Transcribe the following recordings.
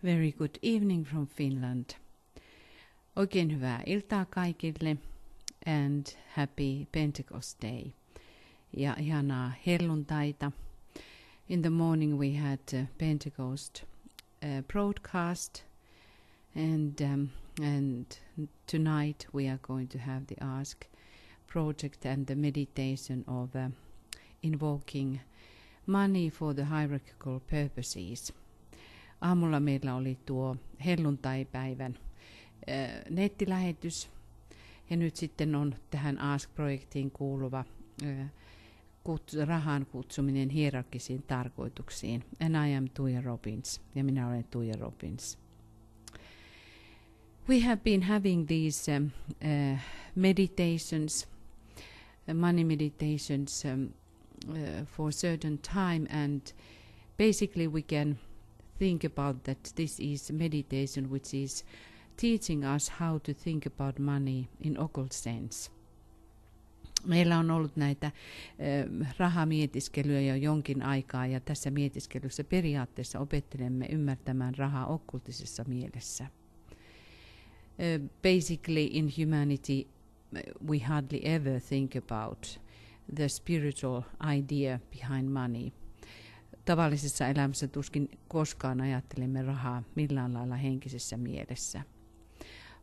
Very good evening from Finland. Oikein hyvää iltaa kaikille and happy Pentecost Day. Ja ihanaa helluntaita. In the morning we had a Pentecost broadcast and tonight we are going to have the Ask project and the meditation of invoking money for the hierarchical purposes. Aamulla meillä oli tuo helluntaipäivän nettilähetys ja nyt sitten on tähän Ask-projektiin kuuluva rahan kutsuminen hierarkisiin tarkoituksiin. And I am Tuija Robbins ja minä olen Tuija Robbins. We have been having these meditations, money meditations for a certain time, and basically we can think about that this is meditation which is teaching us how to think about money in occult sense. Meillä on ollut näitä rahamietiskelyjä jo jonkin aikaa ja tässä mietiskelyssä periaatteessa opettelemme ymmärtämään rahaa okkultisessa mielessä. Basically in humanity we hardly ever think about the spiritual idea behind money. Tavallisessa elämässä tuskin koskaan ajattelemme rahaa millään lailla henkisessä mielessä.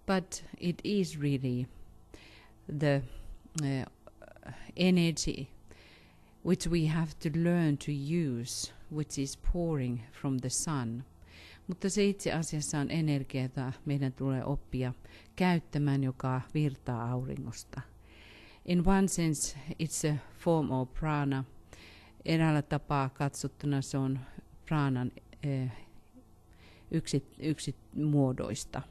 But it is really the energy which we have to learn to use, which is pouring from the sun. Mutta se itse asiassa on energia, jota meidän tulee oppia käyttämään, joka virtaa auringosta. In one sense it's a form of prana. Eräällä tapaa katsottuna se on pranan yksi muodoista.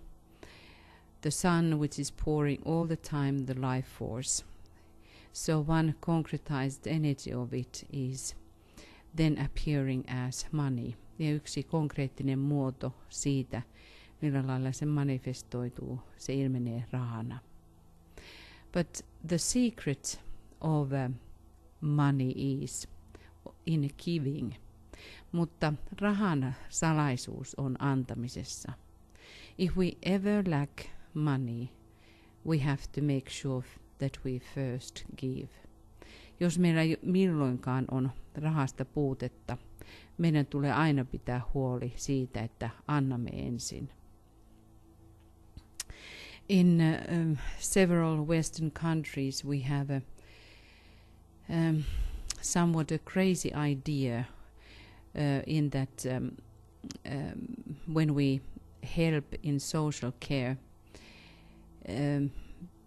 The sun which is pouring all the time the life force. So one concretized energy of it is then appearing as money. Ja yksi konkreettinen muoto siitä, millä lailla se manifestoituu, se ilmenee rahana. But the secret of money is in giving. Mutta rahan salaisuus on antamisessa. If we ever lack money, we have to make sure that we first give. Jos meillä ei milloinkaan on rahasta puutetta, meidän tulee aina pitää huoli siitä, että annamme ensin. In several Western countries we have a somewhat a crazy idea in that when we help in social care,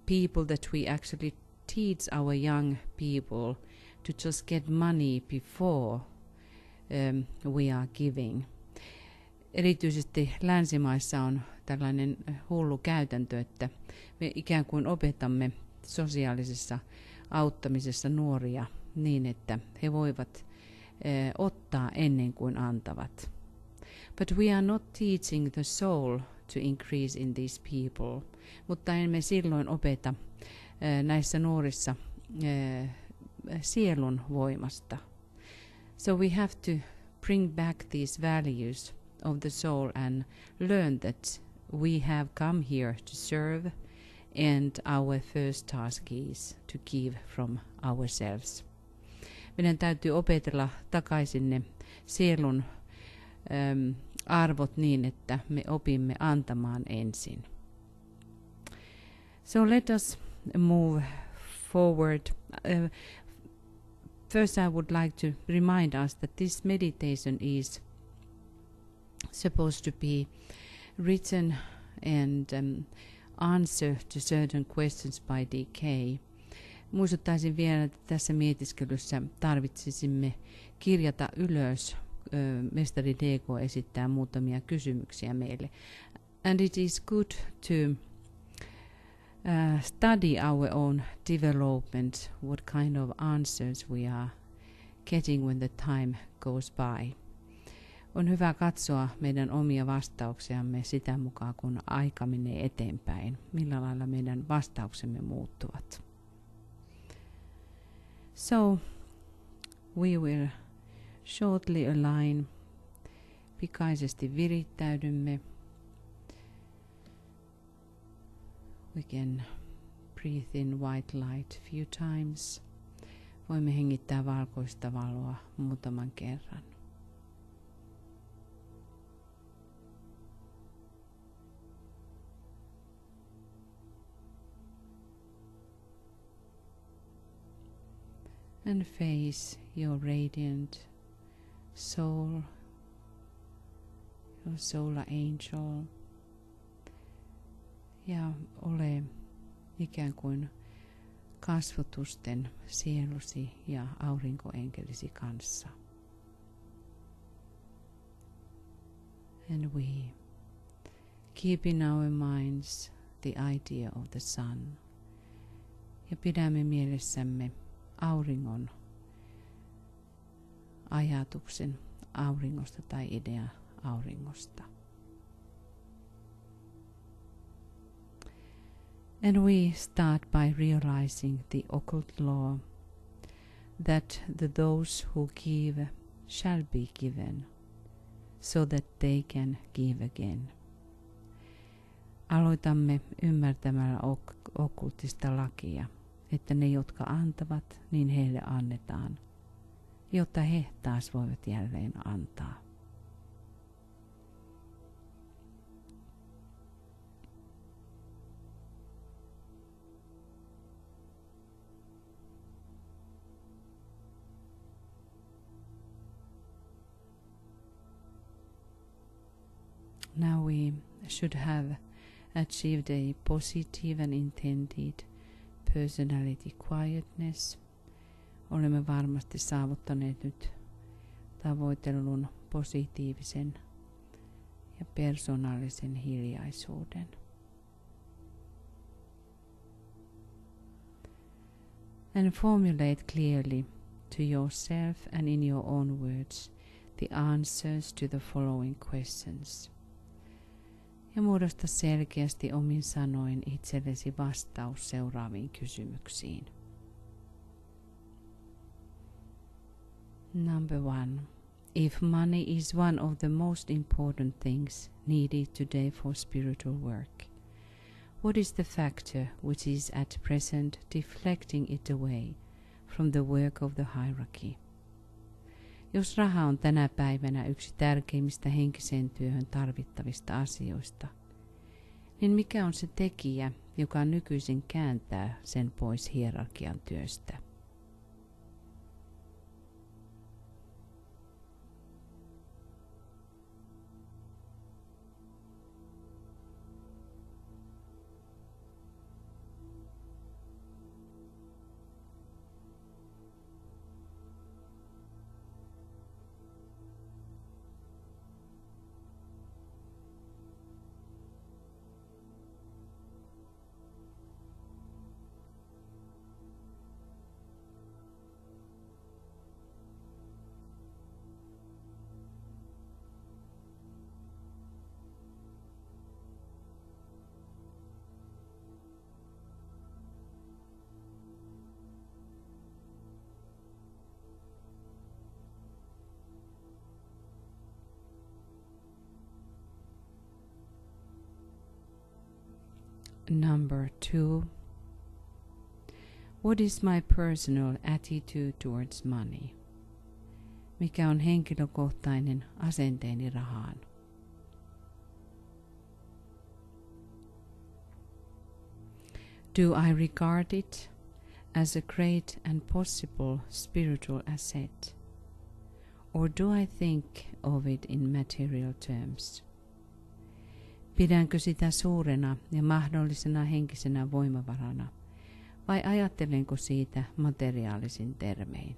people that we actually teach our young people to just get money before we are giving. Erityisesti länsimaissa on tällainen hullu käytäntö, että me ikään kuin opetamme sosiaalisessa auttamisessa nuoria niin, että he voivat ottaa ennen kuin antavat. But we are not teaching the soul to increase in these people. Mutta emme silloin opeta näissä nuorissa sielun voimasta. So we have to bring back these values of the soul and learn that we have come here to serve and our first task is to give from ourselves. Meidän täytyy opetella takaisin ne sielun arvot niin, että me opimme antamaan ensin. So let us move forward. First I would like to remind us that this meditation is supposed to be written and answer to certain questions by DK. Muistuttaisin vielä, että tässä mietiskelyssä tarvitsisimme kirjata ylös. Mestari DK esittää muutamia kysymyksiä meille. And it is good to study our own development, what kind of answers we are getting when the time goes by. On hyvä katsoa meidän omia vastauksiamme sitä mukaan, kun aika menee eteenpäin, millä lailla meidän vastauksemme muuttuvat. So we will shortly align Pikaisesti virittäydymme. We can breathe in white light few times. Voimme hengittää valkoista valoa muutaman kerran. And face your radiant soul, your solar angel. Ja ole ikään kuin kasvotusten sielusi ja aurinkoenkelisi kanssa. And we keep in our minds the idea of the sun. Ja pidämme mielessämme auringon ajatuksen auringosta tai idea auringosta. And we start by realizing the occult law that those who give shall be given, so that they can give again. Aloitamme ymmärtämällä okkultista lakia, että ne, jotka antavat, niin heille annetaan, jotta he taas voivat jälleen antaa. Now we should have achieved a positive and intended personality quietness. Olemme varmasti saavuttaneet nyt tavoitellun positiivisen ja persoonallisen hiljaisuuden. And formulate clearly to yourself and in your own words the answers to the following questions. Ja muodosta selkeästi omin sanoin itsellesi vastaus seuraaviin kysymyksiin. Number 1. If money is one of the most important things needed today for spiritual work, what is the factor which is at present deflecting it away from the work of the hierarchy? Jos raha on tänä päivänä yksi tärkeimmistä henkiseen työhön tarvittavista asioista, niin mikä on se tekijä, joka nykyisin kääntää sen pois hierarkian työstä? Number 2. What is my personal attitude towards money? Mikä on henkilökohtainen asenteeni rahaan? Do I regard it as a great and possible spiritual asset? Or do I think of it in material terms? Pidänkö sitä suurena ja mahdollisena henkisenä voimavarana, vai ajattelenko siitä materiaalisin termein?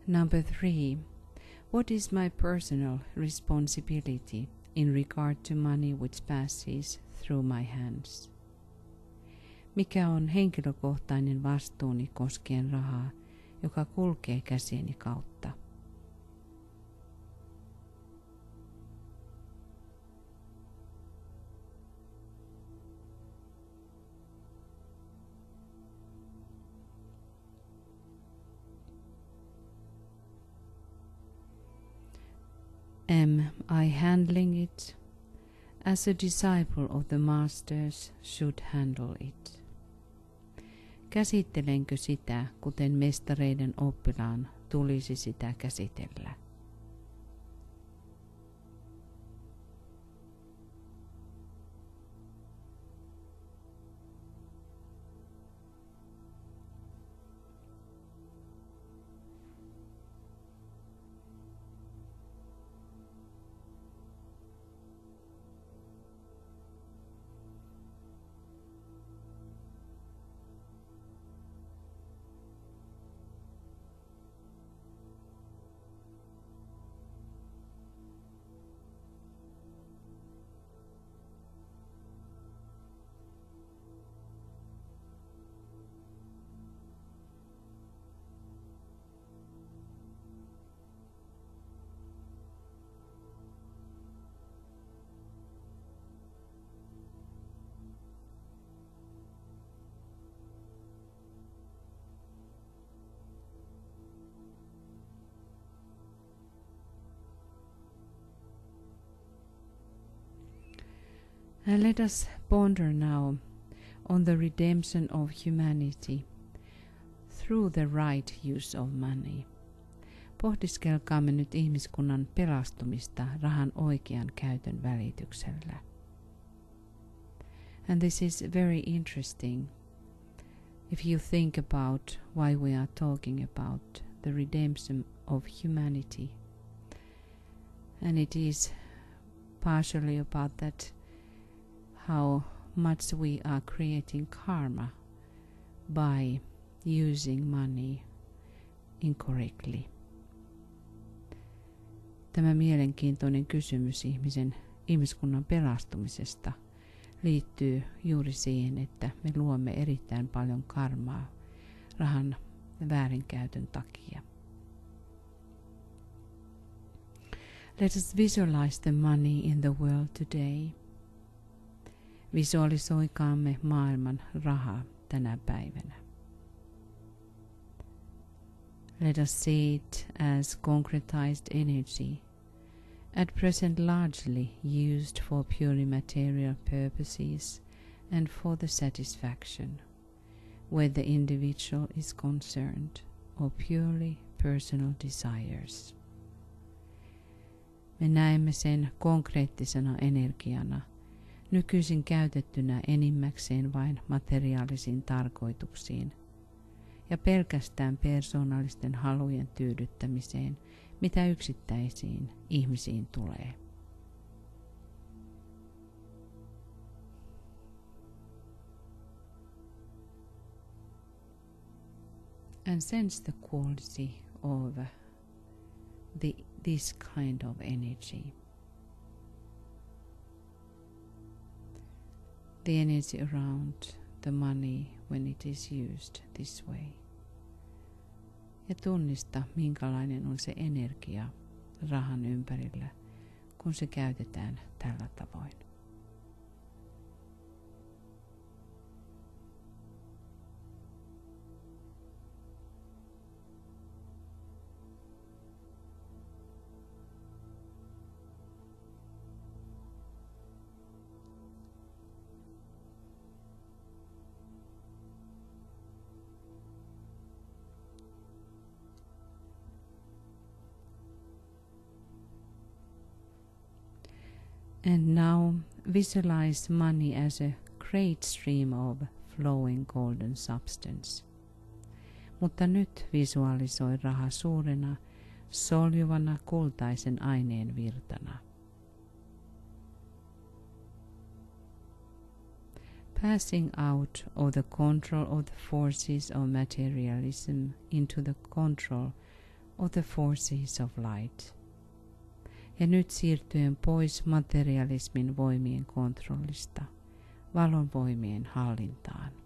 Number 3. What is my personal responsibility in regard to money which passes through my hands? Mikä on henkilökohtainen vastuuni koskien rahaa, joka kulkee käsieni kautta? Am I handling it as a disciple of the masters should handle it? Käsittelenkö sitä, kuten mestareiden oppilaan tulisi sitä käsitellä? And let us ponder now on the redemption of humanity through the right use of money. Pohdiskelkaamme nyt ihmiskunnan pelastumista rahan oikean käytön välityksellä. And this is very interesting if you think about why we are talking about the redemption of humanity. And it is partially about that how much we are creating karma by using money incorrectly. Tämä mielenkiintoinen kysymys ihmiskunnan pelastumisesta liittyy juuri siihen, että me luomme erittäin paljon karmaa rahan väärinkäytön takia. Let us visualize the money in the world today. Visualisoikaamme maailman rahaa tänä päivänä. Let us see it as concretized energy, at present largely used for purely material purposes and for the satisfaction, where the individual is concerned, or purely personal desires. Me näemme sen konkreettisena energiana, nykyisin käytettynä enimmäkseen vain materiaalisiin tarkoituksiin ja pelkästään persoonallisten halujen tyydyttämiseen, mitä yksittäisiin ihmisiin tulee. And sense the quality of this kind of energy. The energy around the money when it is used this way. Ja tunnista, minkälainen on se energia rahan ympärillä, kun se käytetään tällä tavoin. And now visualize money as a great stream of flowing golden substance. Mutta nyt visualisoi raha suurena, soljuvana kultaisen aineen virtana. Passing out of the control of the forces of materialism into the control of the forces of light. Ja nyt siirtyen pois materialismin voimien kontrollista valon voimien hallintaan.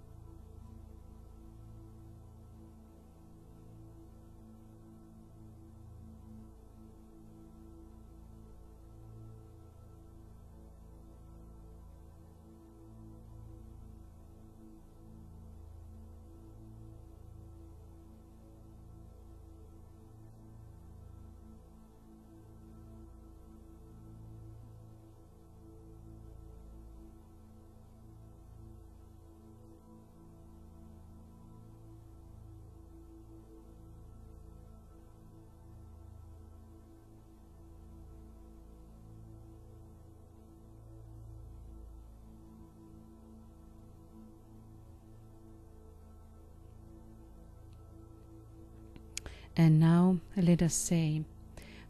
And now let us say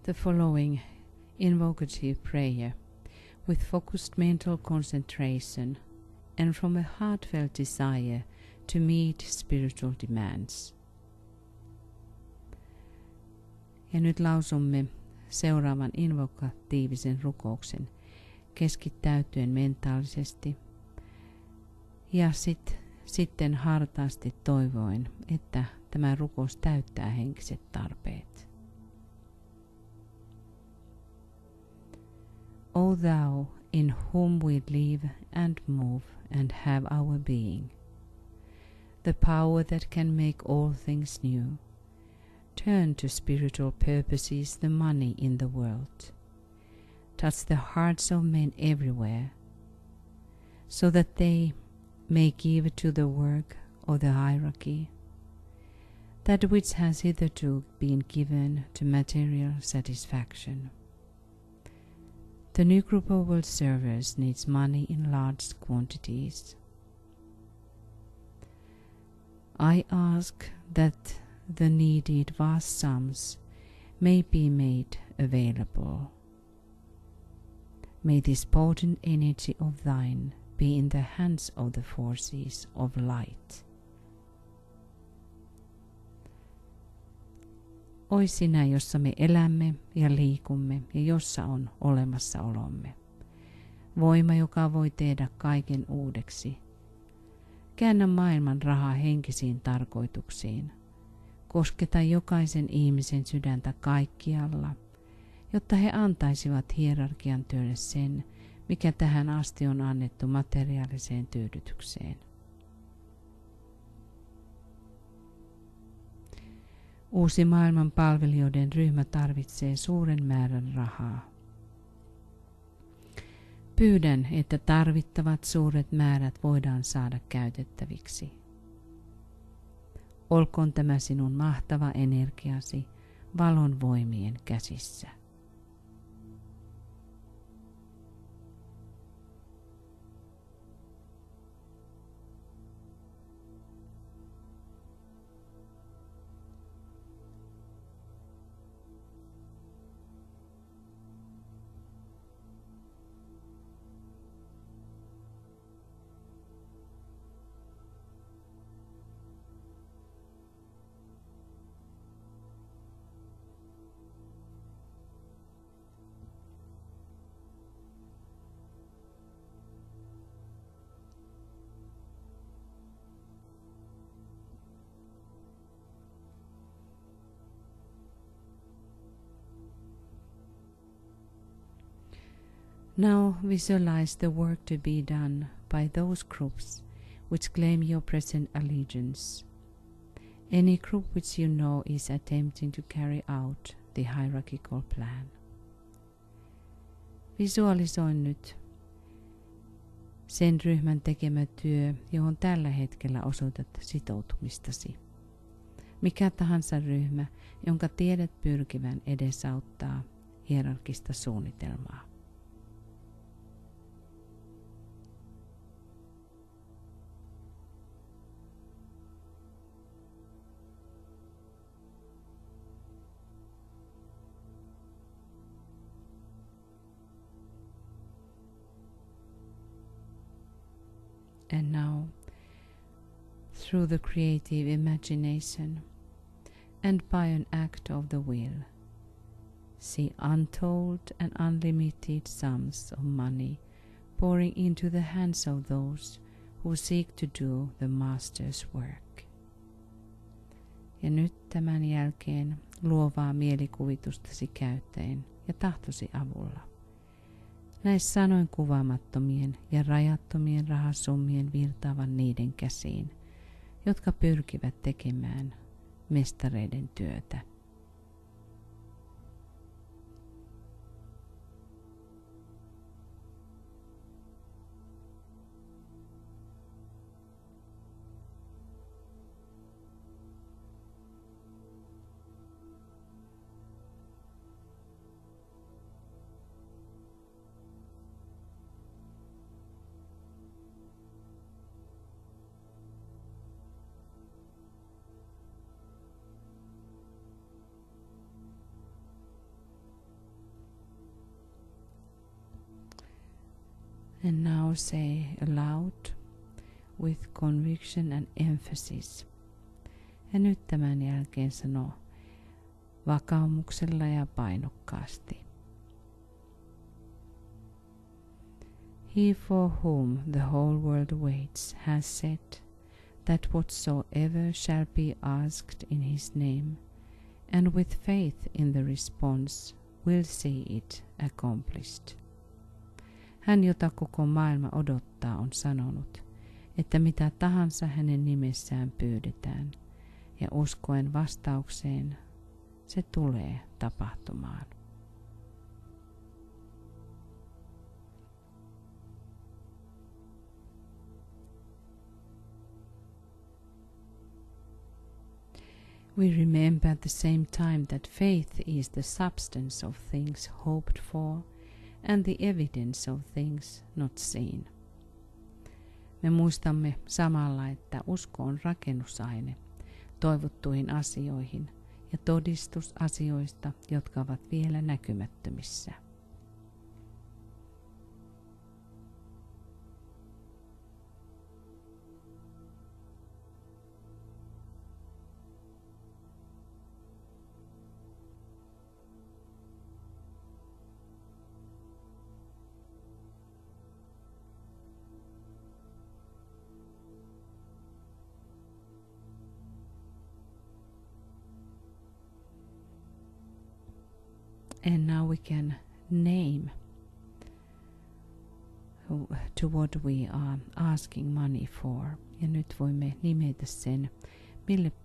the following invocative prayer with focused mental concentration and from a heartfelt desire to meet spiritual demands. Ja nyt lausumme seuraavan invokatiivisen rukouksen keskittäytyen mentaalisesti ja sitten hartaasti toivoen, että tämä rukous täyttää henkiset tarpeet. O thou, in whom we live and move and have our being, the power that can make all things new, turn to spiritual purposes the money in the world. Touch the hearts of men everywhere, so that they may give to the work of the hierarchy that which has hitherto been given to material satisfaction. The new group of world servers needs money in large quantities. I ask that the needed vast sums may be made available. May this potent energy of thine be in the hands of the forces of light. Oi sinä, jossa me elämme ja liikumme ja jossa on olemassaolomme. Voima, joka voi tehdä kaiken uudeksi. Käännä maailman rahaa henkisiin tarkoituksiin. Kosketa jokaisen ihmisen sydäntä kaikkialla, jotta he antaisivat hierarkian työlle sen, mikä tähän asti on annettu materiaaliseen tyydytykseen. Uusi maailman palvelijoiden ryhmä tarvitsee suuren määrän rahaa. Pyydän, että tarvittavat suuret määrät voidaan saada käytettäviksi. Olkoon tämä sinun mahtava energiasi valon voimien käsissä. Now visualize the work to be done by those groups which claim your present allegiance. Any group which you know is attempting to carry out the hierarchical plan. Visualisoi nyt sen ryhmän tekemä työ, johon tällä hetkellä osoitat sitoutumistasi. Mikä tahansa ryhmä, jonka tiedät pyrkivän edesauttaa hierarkista suunnitelmaa. And now, through the creative imagination and by an act of the will. See untold and unlimited sums of money pouring into the hands of those who seek to do the Master's work. Ja nyt tämän jälkeen luovaa mielikuvitustasi käyttäen ja tahtosi avulla. Näin sanoin kuvaamattomien ja rajattomien rahasummien virtaavan niiden käsiin, jotka pyrkivät tekemään mestareiden työtä. And now say aloud with conviction and emphasis. Ja nyt tämän jälkeen sano vakaumuksella ja painokkaasti. He for whom the whole world waits has said that whatsoever shall be asked in his name, and with faith in the response will see it accomplished. Hän, jota koko maailma odottaa, on sanonut, että mitä tahansa hänen nimessään pyydetään, ja uskoen vastaukseen se tulee tapahtumaan. We remember at the same time that faith is the substance of things hoped for and the evidence of things not seen. Me muistamme samalla, että usko on rakennusaine toivottuihin asioihin ja todistus asioista, jotka ovat vielä näkymättömissä. And now we can name to what we are asking money for. Ja nyt voimme nimetä sen,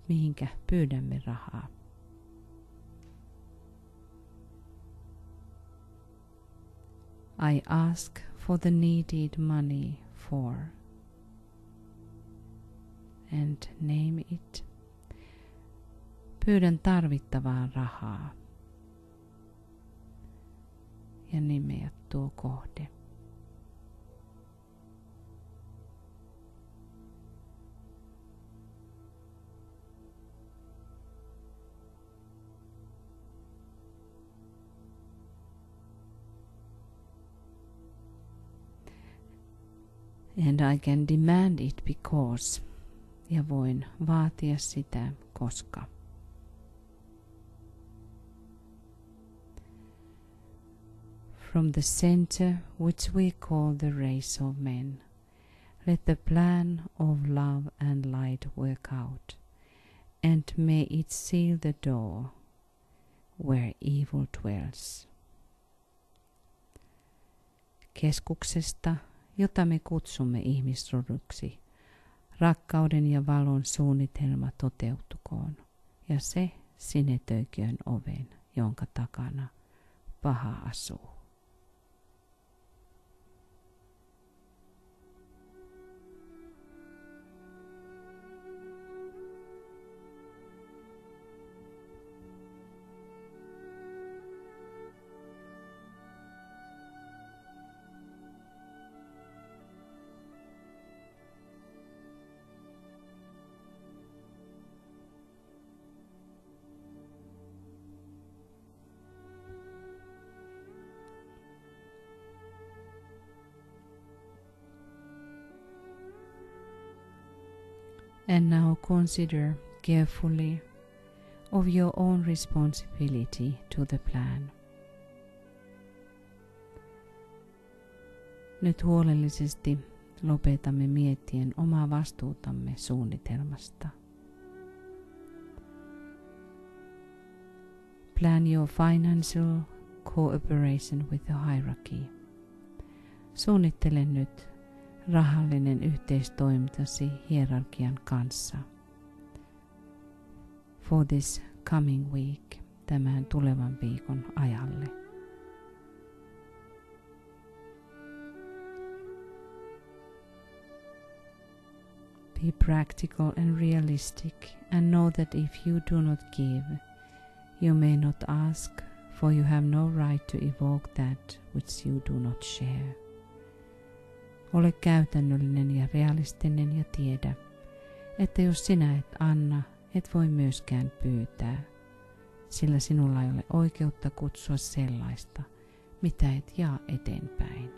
mihinkä pyydämme rahaa. I ask for the needed money for. And name it. Pyydän tarvittavaa rahaa. Ja nimeä tuo kohde. And I can demand it because. Ja voin vaatia sitä, koska. From the center which we call the race of men, let the plan of love and light work out, and may it seal the door where evil dwells. Keskuksesta, jota me kutsumme ihmisroduksi, rakkauden ja valon suunnitelma toteutukoon, ja se sinetöiköön oven, jonka takana paha asuu. And now consider carefully of your own responsibility to the plan. Nyt huolellisesti lopetamme miettien omaa vastuutamme suunnitelmasta. Plan your financial cooperation with the hierarchy. Suunnittele nyt rahallinen yhteistoimintasi hierarkian kanssa. For this coming week, tämän tulevan viikon ajalle. Be practical and realistic and know that if you do not give, you may not ask, for you have no right to evoke that which you do not share. Ole käytännöllinen ja realistinen ja tiedä, että jos sinä et anna, et voi myöskään pyytää, sillä sinulla ei ole oikeutta kutsua sellaista, mitä et jaa eteenpäin.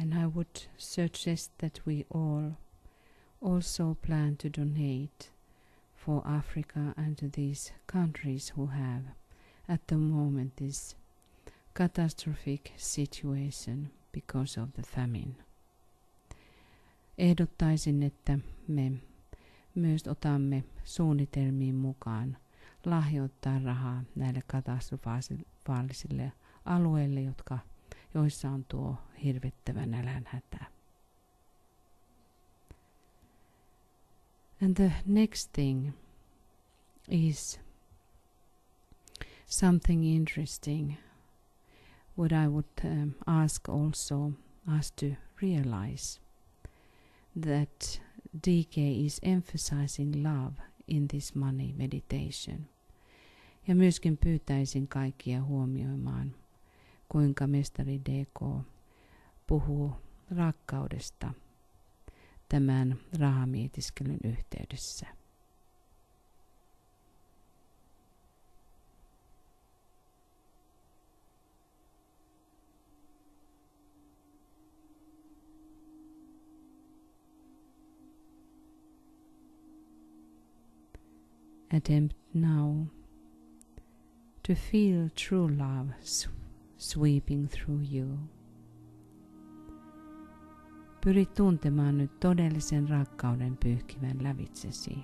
And I would suggest that we all also plan to donate for Africa and to these countries who have at the moment this catastrophic situation because of the famine. Ehdottaisin, että me myös otamme suunnitelmiin mukaan lahjoittaa rahaa näille katastrofaalisille alueille, joissa on tuo hirvittävä nälänhätä. And the next thing is something interesting, what I would ask also us to realize, that DK is emphasizing love in this money meditation. Ja myöskin pyytäisin kaikkia huomioimaan, kuinka mestari DK puhuu rakkaudesta tämän rahamietiskelyn yhteydessä. Attempt now to feel true love sweeping through you. Pyri tuntemaan nyt todellisen rakkauden pyyhkivän lävitsesi.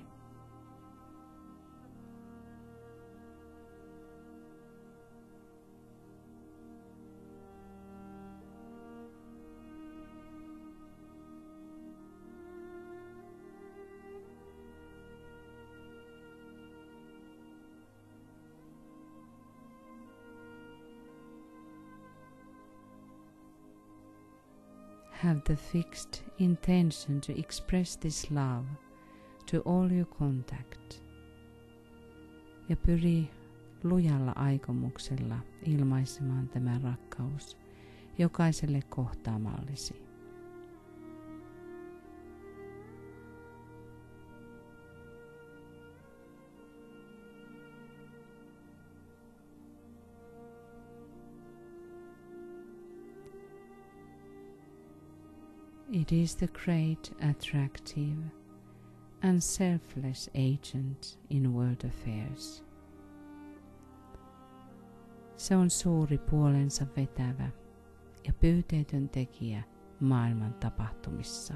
Have the fixed intention to express this love to all you contact. Ja pyri lujalla aikomuksella ilmaisemaan tämä rakkaus jokaiselle kohtaamallesi. It is the great, attractive, and selfless agent in world affairs. Se on suuri puolensa vetävä ja pyyteetön tekijä maailman tapahtumissa.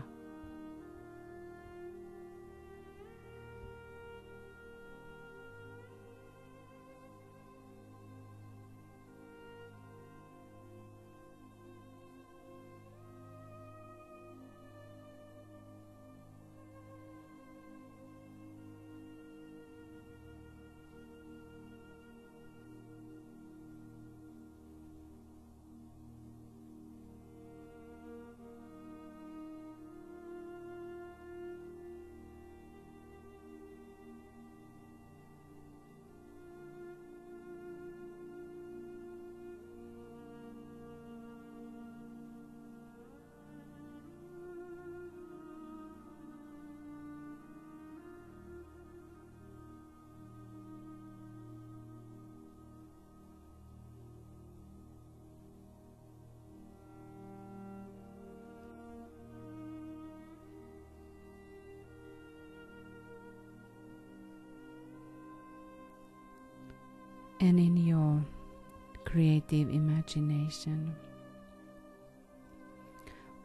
And in your creative imagination,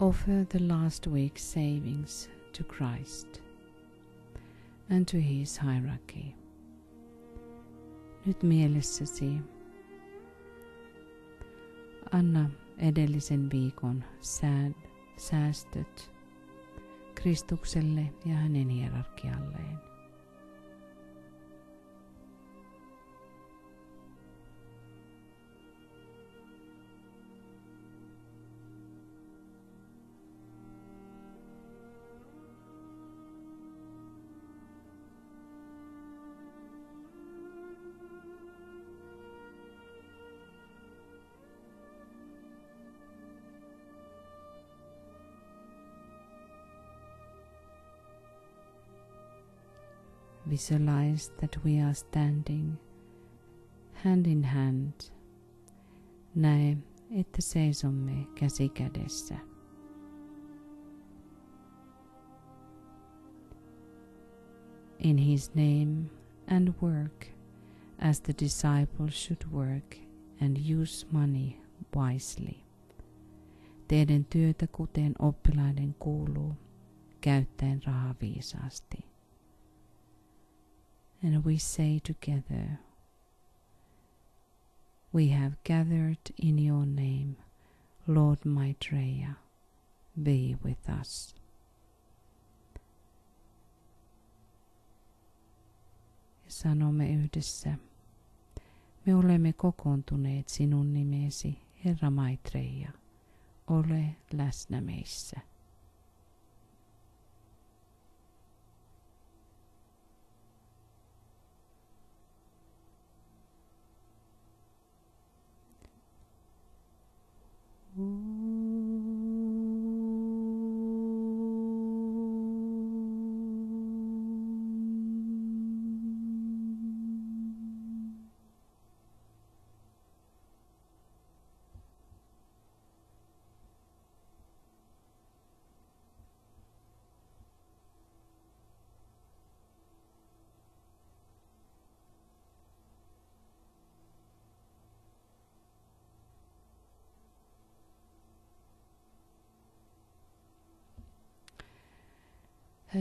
offer the last week's savings to Christ and to his hierarchy. Nyt mielessäsi anna edellisen viikon säästöt Kristukselle ja hänen hierarkialleen. Visualize that we are standing hand in hand. Näe, että seisomme käsi kädessä. In his name and work as the disciples should work and use money wisely. Teidän työtä kuten oppilaiden kuuluu, käyttäen rahaa viisaasti. And we say together, we have gathered in your name, Lord Maitreya, be with us. Ja sanomme yhdessä, me olemme kokoontuneet sinun nimesi, Herra Maitreya, ole läsnä meissä.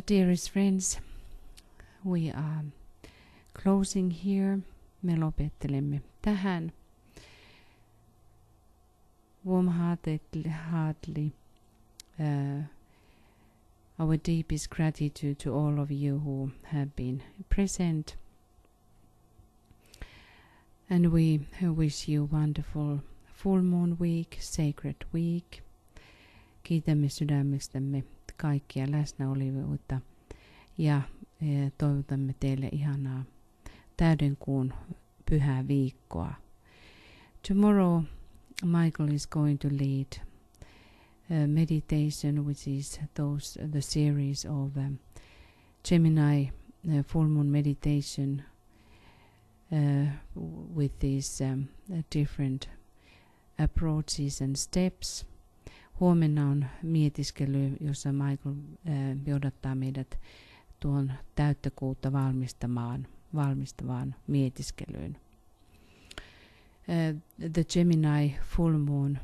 Dearest friends, we are closing here. Me lopettelemme tähän. Warm-heartedly, our deepest gratitude to all of you who have been present. And we wish you wonderful full moon week, sacred week. Kiitämme sydämestämme kaikkia läsnäolijoita ja toivotamme teille ihanaa täyden kuun pyhää viikkoa. Tomorrow Michael is going to lead meditation, which is the series of Gemini full moon meditation with these different approaches and steps. Huomenna on mietiskely, jossa Michael johdattaa meidät tuon täyttä kuuta valmistavaan mietiskelyyn. The Gemini full moon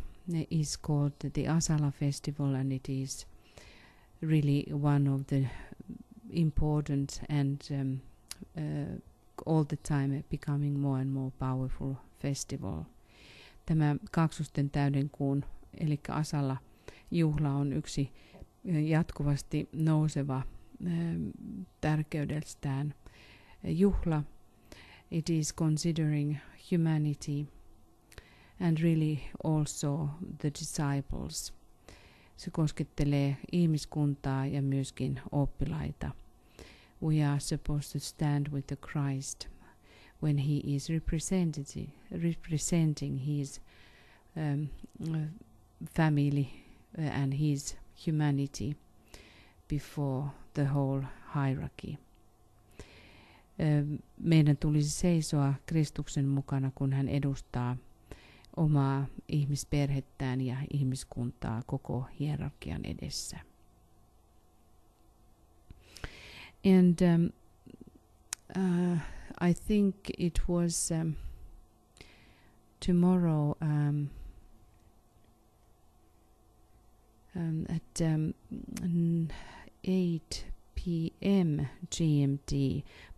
is called the Asala festival, and it is really one of the important and all the time becoming more and more powerful festival. Tämä kaksosten täyden kuun eli Asala juhla on yksi jatkuvasti nouseva tärkeydestään juhla. It is considering humanity and really also the disciples. Se koskettelee ihmiskuntaa ja myöskin oppilaita. We are supposed to stand with the Christ when he is representing his family and his humanity before the whole hierarchy. Meidän tulisi seisoa Kristuksen mukana, kun hän edustaa omaa ihmisperhettään ja ihmiskuntaa koko hierarkian edessä. And I think it was tomorrow at 8 p.m. GMT,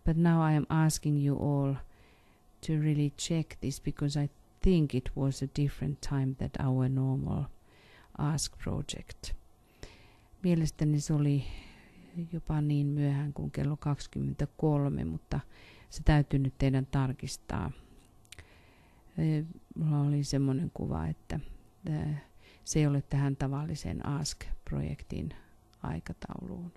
but now I am asking you all to really check this, because I think it was a different time than our normal Ask project. Mielestäni se oli jopa niin myöhään kuin kello 23, mutta se täytyy nyt teidän tarkistaa. Mulla oli semmoinen kuva, että se ei ole tähän tavalliseen Ask-projektin aikatauluun.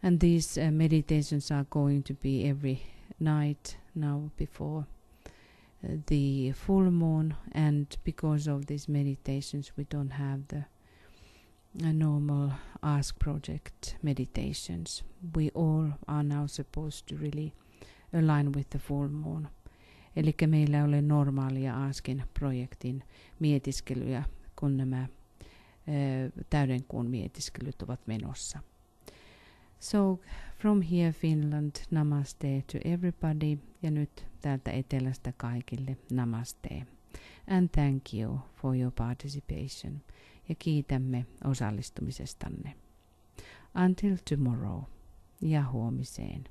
And these meditations are going to be every night now before the full moon, and because of these meditations we don't have the normal Ask project meditations. We all are now supposed to really align with the full moon. Eli meillä ei ole normaalia Askin projektin mietiskelyjä, kun nämä täyden kuun mietiskelyt ovat menossa. So from here Finland, namaste to everybody, ja nyt täältä etelästä kaikille namaste. And thank you for your participation. Ja kiitämme osallistumisestanne. Until tomorrow, ja huomiseen.